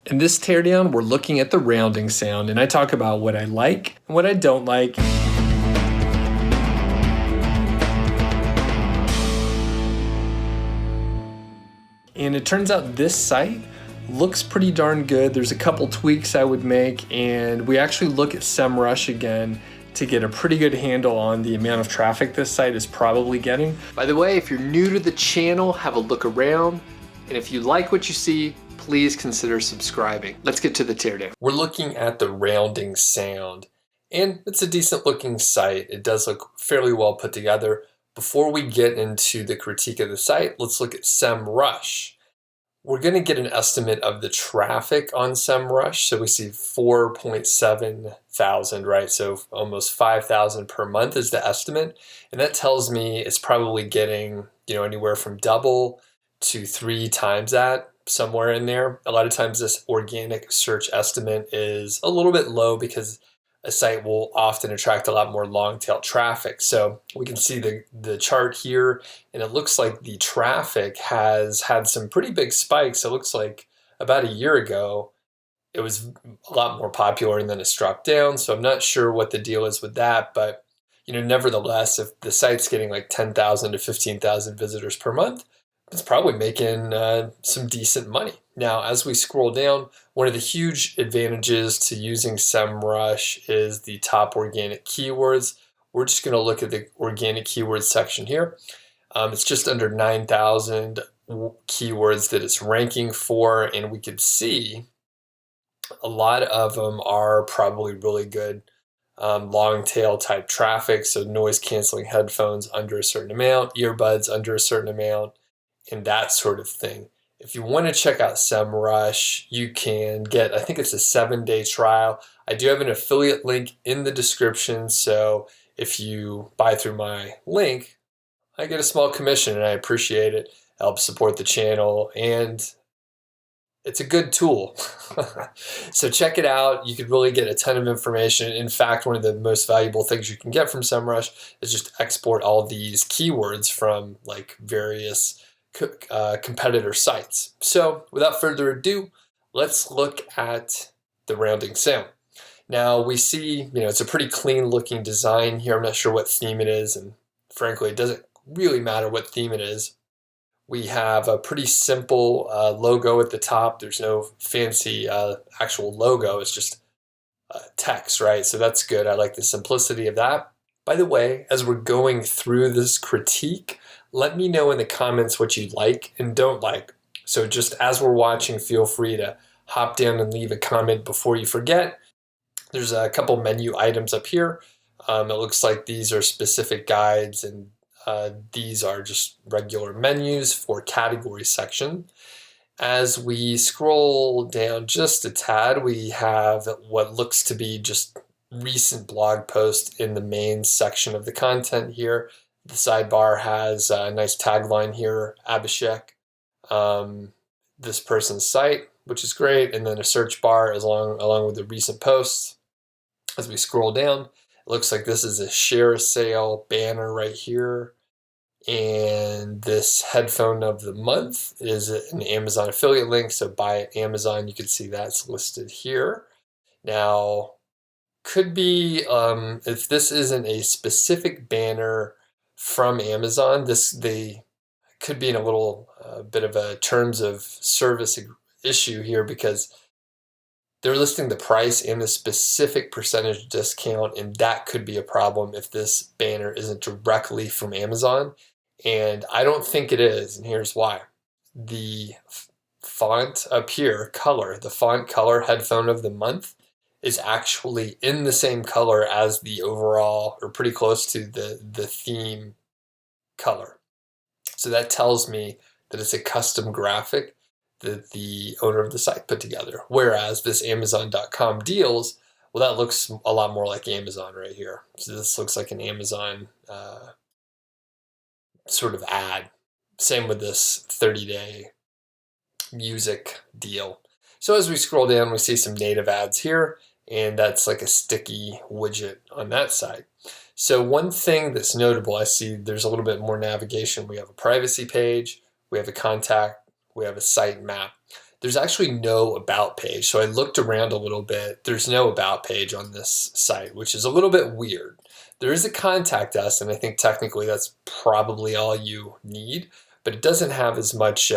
In this teardown, we're looking at the rounding sound, and I talk about what I like and what I don't like. And it turns out this site looks pretty darn good. There's a couple tweaks I would make, and we actually look at SEM Rush again to get a pretty good handle on the amount of traffic this site is probably getting. By the way, if you're new to the channel, have a look around. And if you like what you see, please consider subscribing. Let's get to the teardown. We're looking at the rounding sound, and it's a decent looking site. It does look fairly well put together. Before we get into the critique of the site, let's look at SEM Rush. We're going to get an estimate of the traffic on SEM Rush. So we see 4.7 thousand, right? So almost 5,000 per month is the estimate. And that tells me it's probably getting, anywhere from double to 3 times that, somewhere in there. A lot of times this organic search estimate is a little bit low because a site will often attract a lot more long tail traffic. So we can see the chart here, and it looks like the traffic has had some pretty big spikes. It looks like about a year ago, it was a lot more popular and then it's dropped down. So I'm not sure what the deal is with that, but nevertheless, if the site's getting like 10,000 to 15,000 visitors per month, it's probably making some decent money. Now, as we scroll down, one of the huge advantages to using SEMrush is the top organic keywords. We're just going to look at the organic keywords section here. It's just under 9,000 keywords that it's ranking for, and we can see a lot of them are probably really good long tail type traffic. So noise canceling headphones under a certain amount, earbuds under a certain amount, and that sort of thing. If you want to check out SEMrush, you can get, I think it's a 7-day trial. I do have an affiliate link in the description, so if you buy through my link, I get a small commission and I appreciate it. It helps support the channel and it's a good tool. So check it out. You could really get a ton of information. In fact, one of the most valuable things you can get from SEMrush is just export all these keywords from like various competitor sites. So without further ado, let's look at the rounding sound. Now we see, it's a pretty clean looking design here. I'm not sure what theme it is, and frankly, it doesn't really matter what theme it is. We have a pretty simple logo at the top. There's no fancy actual logo. It's just text, right? So that's good. I like the simplicity of that. By the way, as we're going through this critique, let me know in the comments what you like and don't like. So just as we're watching, feel free to hop down and leave a comment before you forget. There's a couple menu items up here. It looks like these are specific guides, and these are just regular menus for category section. As we scroll down just a tad, we have what looks to be just recent blog post in the main section of the content here. The sidebar has a nice tagline here, Abhishek, this person's site, which is great, and then a search bar along with the recent posts. As we scroll down, it looks like this is a share a sale banner right here. And this headphone of the month is an Amazon affiliate link, so buy at Amazon. You can see that's listed here. Now, could be, if this isn't a specific banner from Amazon, they could be in a little bit of a terms of service issue here, because they're listing the price and the specific percentage discount, and that could be a problem if this banner isn't directly from Amazon. And I don't think it is, and here's why. The font up here, color, the font color headphone of the month is actually in the same color as the overall, or pretty close to the theme color. So that tells me that it's a custom graphic that the owner of the site put together. Whereas this Amazon.com deals, well, that looks a lot more like Amazon right here. So this looks like an Amazon sort of ad. Same with this 30-day music deal. So as we scroll down, we see some native ads here, and that's like a sticky widget on that side. So one thing that's notable, I see there's a little bit more navigation. We have a privacy page, we have a contact, we have a site map. there's actually no about page. So I looked around a little bit. There's no about page on this site, which is a little bit weird. There is a contact us, and I think technically that's probably all you need, but it doesn't have as much,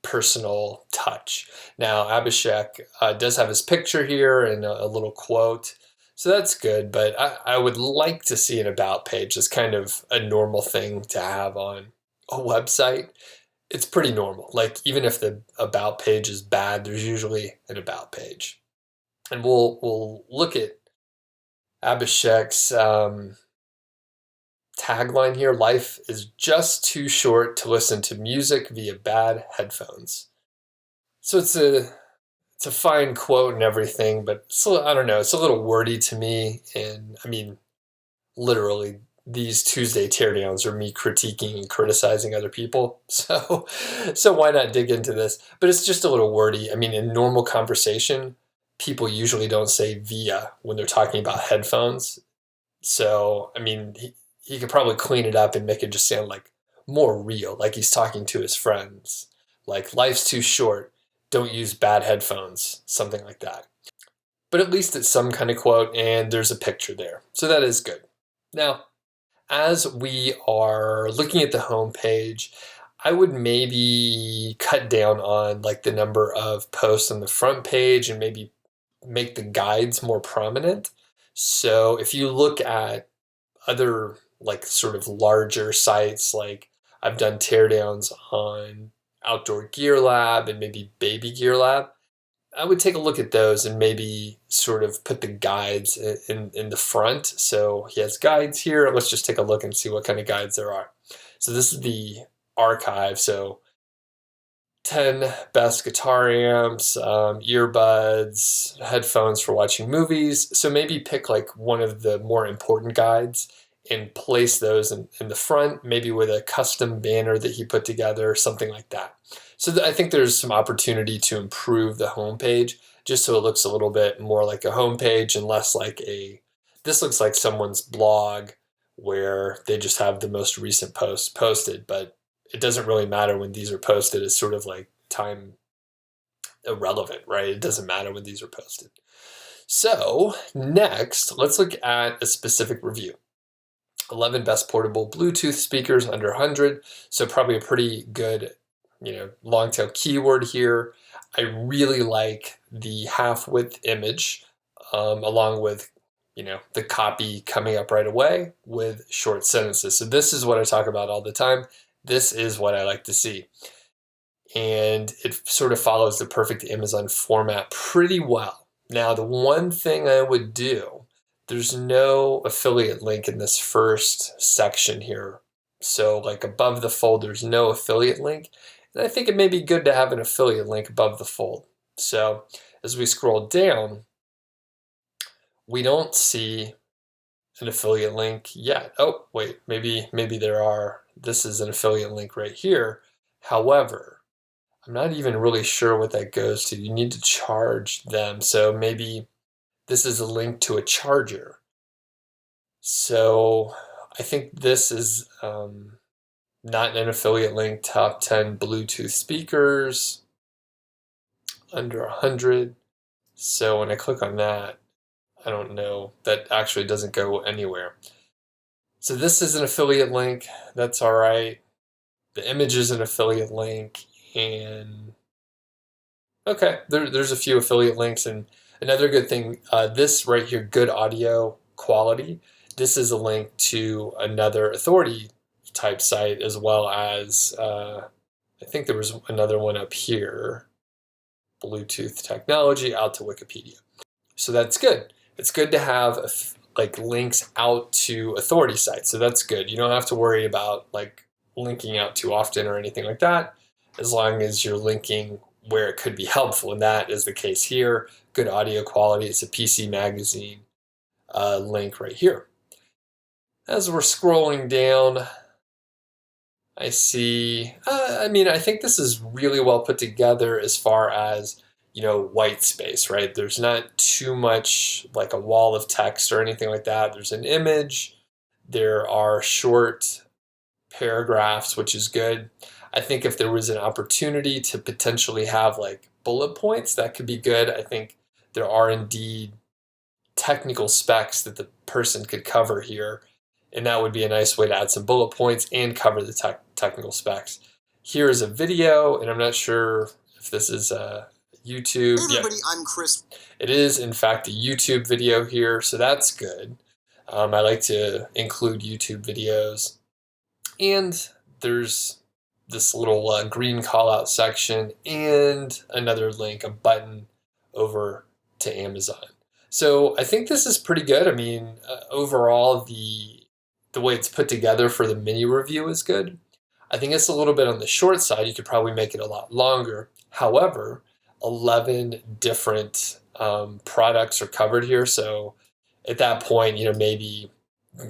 personal touch. Now, Abhishek does have his picture here and a little quote, so that's good, but I would like to see an about page as kind of a normal thing to have on a website. It's pretty normal. Like, even if the about page is bad, there's usually an about page. And we'll look at Abhishek's tagline here: life is just too short to listen to music via bad headphones. So it's a fine quote and everything, but I don't know, it's a little wordy to me. And I mean, literally, these Tuesday teardowns are me critiquing and criticizing other people. So why not dig into this? But it's just a little wordy. I mean, in normal conversation, people usually don't say via when they're talking about headphones. So, I mean, he could probably clean it up and make it just sound like more real, like he's talking to his friends. Like, life's too short, don't use bad headphones, something like that. But at least it's some kind of quote, and there's a picture there. So that is good. Now, as we are looking at the home page, I would maybe cut down on like the number of posts on the front page and maybe make the guides more prominent. So if you look at other like sort of larger sites, like I've done teardowns on Outdoor Gear Lab and maybe Baby Gear Lab, I would take a look at those and maybe sort of put the guides in the front. So he has guides here. Let's just take a look and see what kind of guides there are. So this is the archive. So 10 best guitar amps, earbuds, headphones for watching movies. So maybe pick like one of the more important guides and place those in the front, maybe with a custom banner that he put together, something like that. So I think there's some opportunity to improve the homepage just so it looks a little bit more like a homepage and less like this looks like someone's blog where they just have the most recent posts posted, but it doesn't really matter when these are posted. It's sort of like time irrelevant, right? It doesn't matter when these are posted. So next, let's look at a specific review. 11 best portable Bluetooth speakers under 100. So probably a pretty good, long tail keyword here. I really like the half width image along with, the copy coming up right away with short sentences. So this is what I talk about all the time. This is what I like to see. And it sort of follows the perfect Amazon format pretty well. Now, the one thing I would do, there's no affiliate link in this first section here. So like above the fold, there's no affiliate link. And I think it may be good to have an affiliate link above the fold. So as we scroll down, we don't see an affiliate link yet. Oh, wait, maybe there are. This is an affiliate link right here. However, I'm not even really sure what that goes to. You need to charge them. So maybe this is a link to a charger. So I think this is not an affiliate link. Top 10 Bluetooth speakers under 100. So when I click on that, I don't know. That actually doesn't go anywhere. So this is an affiliate link. That's all right. The image is an affiliate link. And okay, there's a few affiliate links. And another good thing, this right here, good audio quality. This is a link to another authority type site, as well as I think there was another one up here, Bluetooth technology, out to Wikipedia. So that's good. It's good to have like links out to authority sites. So that's good. You don't have to worry about like linking out too often or anything like that, as long as you're linking where it could be helpful. And that is the case here. Good audio quality. It's a PC Magazine link right here. As we're scrolling down, I see, I think this is really well put together as far as, white space, right? There's not too much like a wall of text or anything like that. There's an image. There are short paragraphs, which is good. I think if there was an opportunity to potentially have like bullet points, that could be good. I think there are indeed technical specs that the person could cover here, and that would be a nice way to add some bullet points and cover the technical specs. Here is a video, and I'm not sure if this is YouTube. Hey everybody, I'm Chris. It is, in fact, a YouTube video here, so that's good. I like to include YouTube videos. And there's this little green callout section and another link, a button over to Amazon. So I think this is pretty good. I mean, overall, the way it's put together for the mini review is good. I think it's a little bit on the short side. You could probably make it a lot longer. However, 11 different products are covered here. So at that point, maybe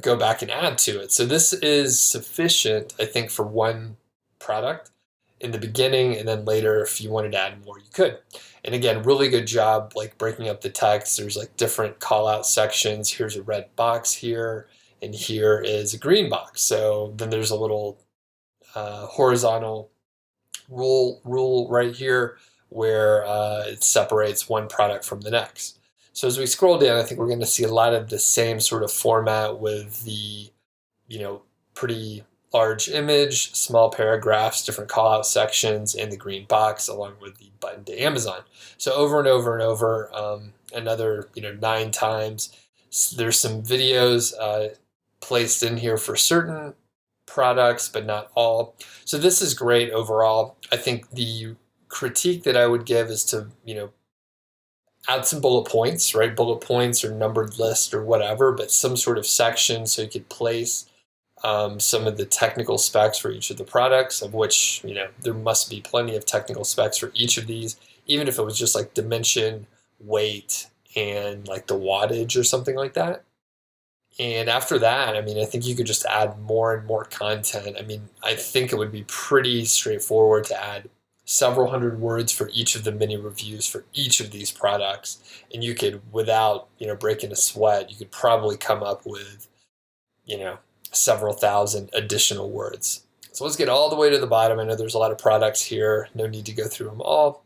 go back and add to it. So this is sufficient, I think, for one product in the beginning, and then later, if you wanted to add more, you could. And again, really good job like breaking up the text. There's like different call out sections. Here's a red box here, and here is a green box. So then there's a little horizontal rule right here where it separates one product from the next. So as we scroll down, I think we're going to see a lot of the same sort of format with the, pretty large image, small paragraphs, different call-out sections, and the green box, along with the button to Amazon. So over and over and over, another 9 times. There's some videos placed in here for certain products, but not all. So this is great overall. I think the critique that I would give is to, add some bullet points, right? Bullet points or numbered list or whatever, but some sort of section so you could place some of the technical specs for each of the products, of which, there must be plenty of technical specs for each of these, even if it was just like dimension, weight, and like the wattage or something like that. And after that, I think you could just add more and more content. I think it would be pretty straightforward to add several hundred words for each of the mini reviews for each of these products. And you could, without, breaking a sweat, you could probably come up with, several thousand additional words. So let's get all the way to the bottom. I know there's a lot of products here. No need to go through them all.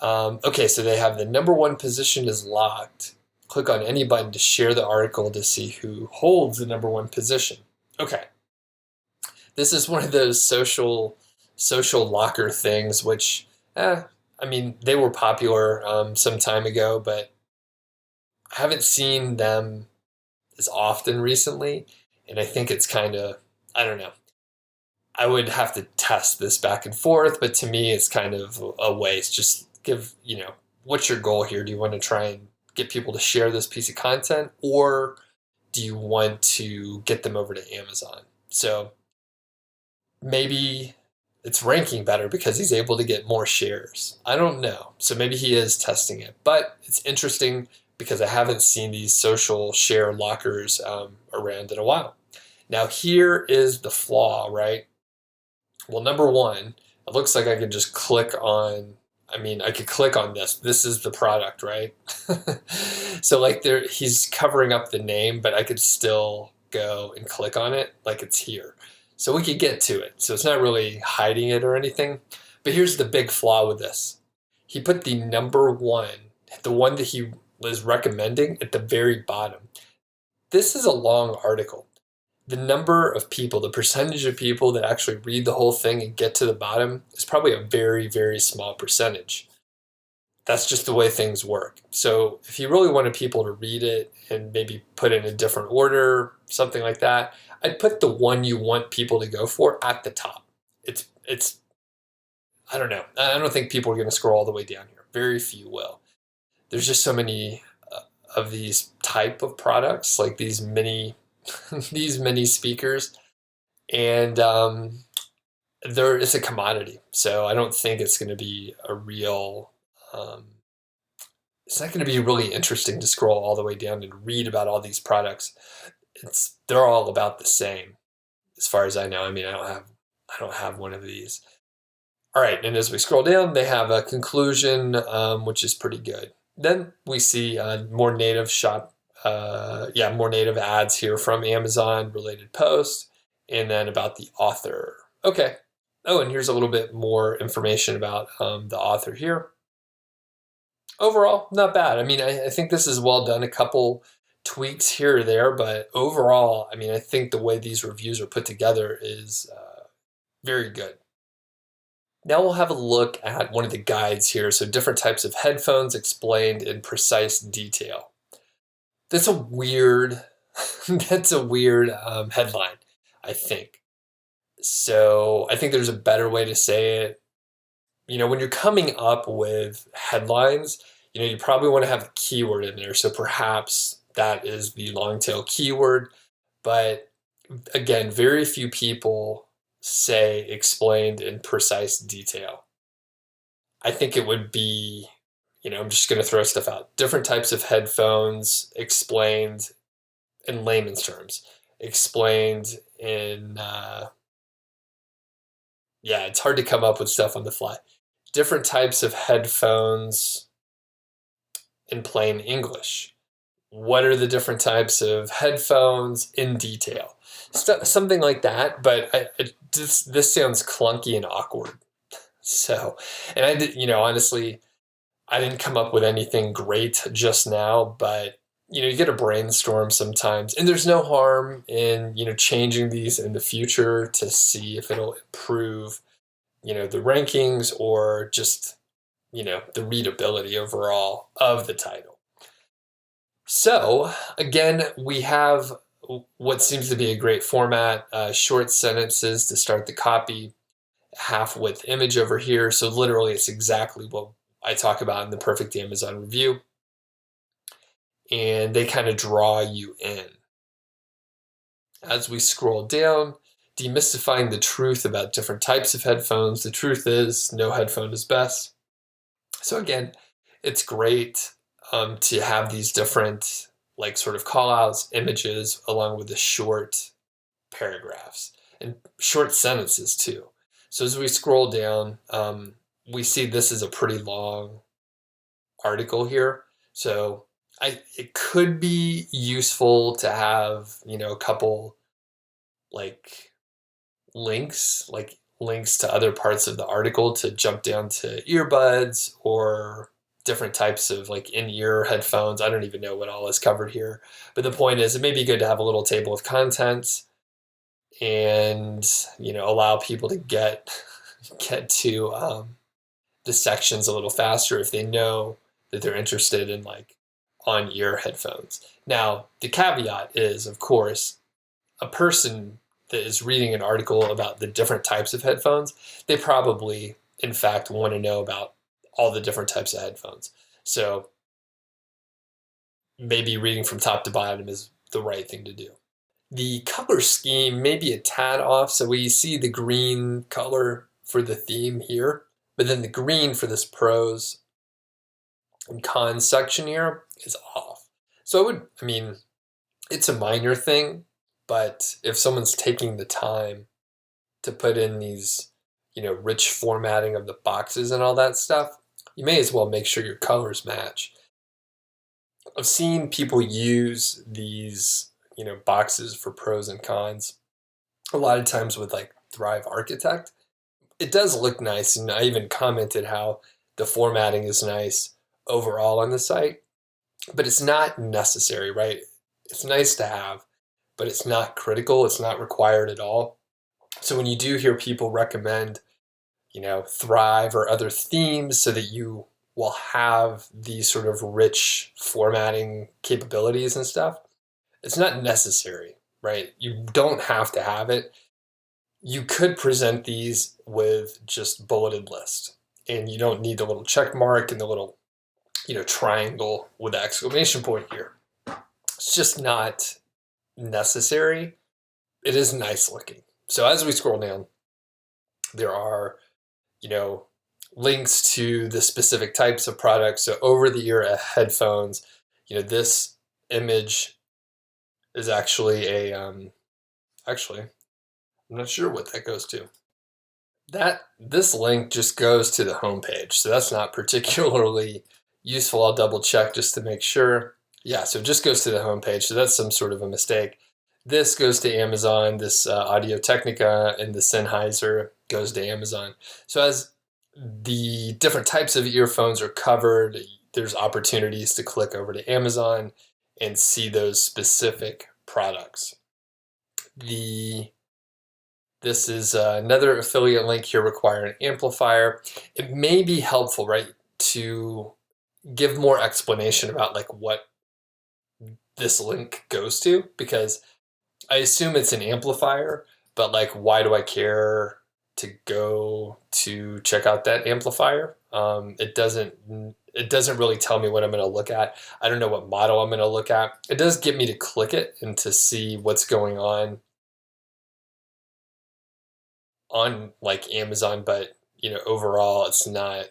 Okay, so they have the number 1 position is locked. Click on any button to share the article to see who holds the number 1 position. Okay. This is one of those social locker things, which, they were popular some time ago, but I haven't seen them as often recently. And I think it's kind of, I don't know. I would have to test this back and forth, but to me, it's kind of a waste. Just give, what's your goal here? Do you want to try and get people to share this piece of content, or do you want to get them over to Amazon? So maybe it's ranking better because he's able to get more shares. I don't know. So maybe he is testing it, but it's interesting because I haven't seen these social share lockers around in a while. Now here is the flaw, right? Well, number 1, it looks like I could just click on, I could click on this. This is the product, right? So like he's covering up the name, but I could still go and click on it like it's here. So we could get to it. So it's not really hiding it or anything. But here's the big flaw with this. He put the number 1, the one that he was recommending, at the very bottom. This is a long article. The number of people, the percentage of people that actually read the whole thing and get to the bottom is probably a very, very small percentage. That's just the way things work. So if you really wanted people to read it and maybe put it in a different order, something like that, I'd put the one you want people to go for at the top. It's I don't know. I don't think people are going to scroll all the way down here. Very few will. There's just so many of these type of products, like these mini speakers, and it's a commodity. So I don't think it's going to be a real. It's not going to be really interesting to scroll all the way down and read about all these products. They're all about the same, as far as I know. I don't have one of these. All right, and as we scroll down, they have a conclusion, which is pretty good. Then we see more native ads here from Amazon related posts, and then about the author. Okay, Oh, and here's a little bit more information about the author here. Overall, not bad. I mean, I think this is well done. A couple tweaks here or there, but overall, I mean, I think the way these reviews are put together is very good. Now we'll have a look at one of the guides here. So different types of headphones explained in precise detail. That's a weird, that's a weird headline, I think. So I think there's a better way to say it. When you're coming up with headlines, you probably want to have a keyword in there. So perhaps that is the long tail keyword. But again, very few people say explained in precise detail. I think it would be, I'm just going to throw stuff out. Different types of headphones explained in layman's terms, explained in, it's hard to come up with stuff on the fly. Different types of headphones in plain English. What are the different types of headphones in detail? Something like that, but this sounds clunky and awkward. So, and I did, honestly, I didn't come up with anything great just now, but you get a brainstorm sometimes, and there's no harm in, changing these in the future to see if it'll improve, the rankings or just, the readability overall of the title. So again, we have what seems to be a great format, short sentences to start the copy, half-width image over here. So literally it's exactly what I talk about in the Perfect Amazon Review. And they kind of draw you in. As we scroll down, demystifying the truth about different types of headphones. The truth is, no headphone is best. So again, it's great to have these different sort of call outs, images, along with the short paragraphs and short sentences too. So as we scroll down, we see this is a pretty long article here. So it could be useful to have, a couple links to other parts of the article to jump down to earbuds or different types of in-ear headphones. I don't even know what all is covered here. But the point is, it may be good to have a little table of contents and, allow people to get to the sections a little faster if they know that they're interested in on-ear headphones. Now, the caveat is, of course, a person that is reading an article about the different types of headphones, they probably, in fact, want to know about all the different types of headphones. So maybe reading from top to bottom is the right thing to do. The color scheme may be a tad off, so we see the green color for the theme here, but then the green for this pros and cons section here is off. So it's a minor thing, but if someone's taking the time to put in these, rich formatting of the boxes and all that stuff, you may as well make sure your colors match. I've seen people use these, boxes for pros and cons a lot of times with Thrive Architect. It does look nice, and I even commented how the formatting is nice overall on the site, but it's not necessary, right? It's nice to have, but it's not critical. It's not required at all. So when you do hear people recommend, Thrive or other themes so that you will have these sort of rich formatting capabilities and stuff, it's not necessary, right? You don't have to have it. You could present these with just bulleted list, and you don't need the little check mark and the little, triangle with the exclamation point here. It's just not necessary. It is nice looking. So as we scroll down, there are, links to the specific types of products. So over-the-ear headphones, this image is actually actually, I'm not sure what that goes to. This link just goes to the homepage, so that's not particularly useful. I'll double check just to make sure. Yeah, so it just goes to the homepage, so that's some sort of a mistake. This goes to Amazon, this Audio-Technica and the Sennheiser goes to Amazon. So as the different types of earphones are covered, there's opportunities to click over to Amazon and see those specific products. This is another affiliate link here, require an amplifier. It may be helpful, right, to give more explanation about like what this link goes to, because I assume it's an amplifier, but like, why do I care to go to check out that amplifier? It doesn't really tell me what I'm going to look at. I don't know what model I'm going to look at. It does get me to click it and to see what's going on like Amazon, but you know, overall it's not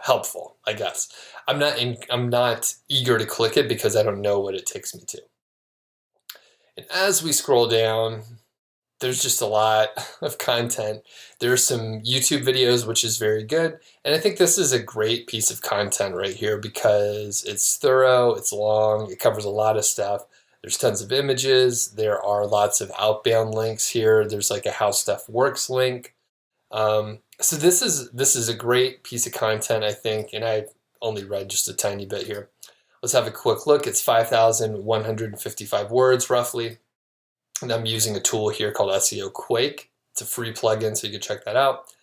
helpful, I guess. I'm not eager to click it because I don't know what it takes me to. And as we scroll down, there's just a lot of content. There's some YouTube videos, which is very good. And I think this is a great piece of content right here because it's thorough, it's long, it covers a lot of stuff. There's tons of images. There are lots of outbound links here. There's like a how stuff works link. So this is a great piece of content, I think, and I only read just a tiny bit here. Let's have a quick look. It's 5,155 words roughly. And I'm using a tool here called SEO Quake. It's a free plugin, so you can check that out.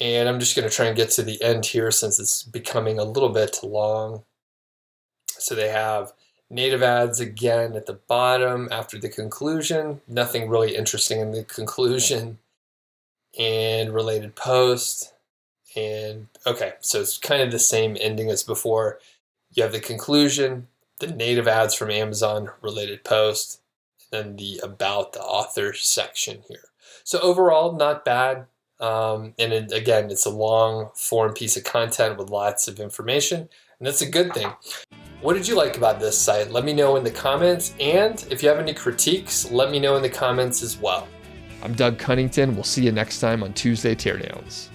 And I'm just going to try and get to the end here since it's becoming a little bit long. So they have native ads again at the bottom after the conclusion. Nothing really interesting in the conclusion. And related post. And okay, so it's kind of the same ending as before. You have the conclusion, the native ads from Amazon, related post, and the about the author section here. So overall, not bad. And again, it's a long form piece of content with lots of information, and that's a good thing. What did you like about this site? Let me know in the comments, and if you have any critiques, let me know in the comments as well. I'm Doug Cunnington. We'll see you next time on Tuesday Teardowns.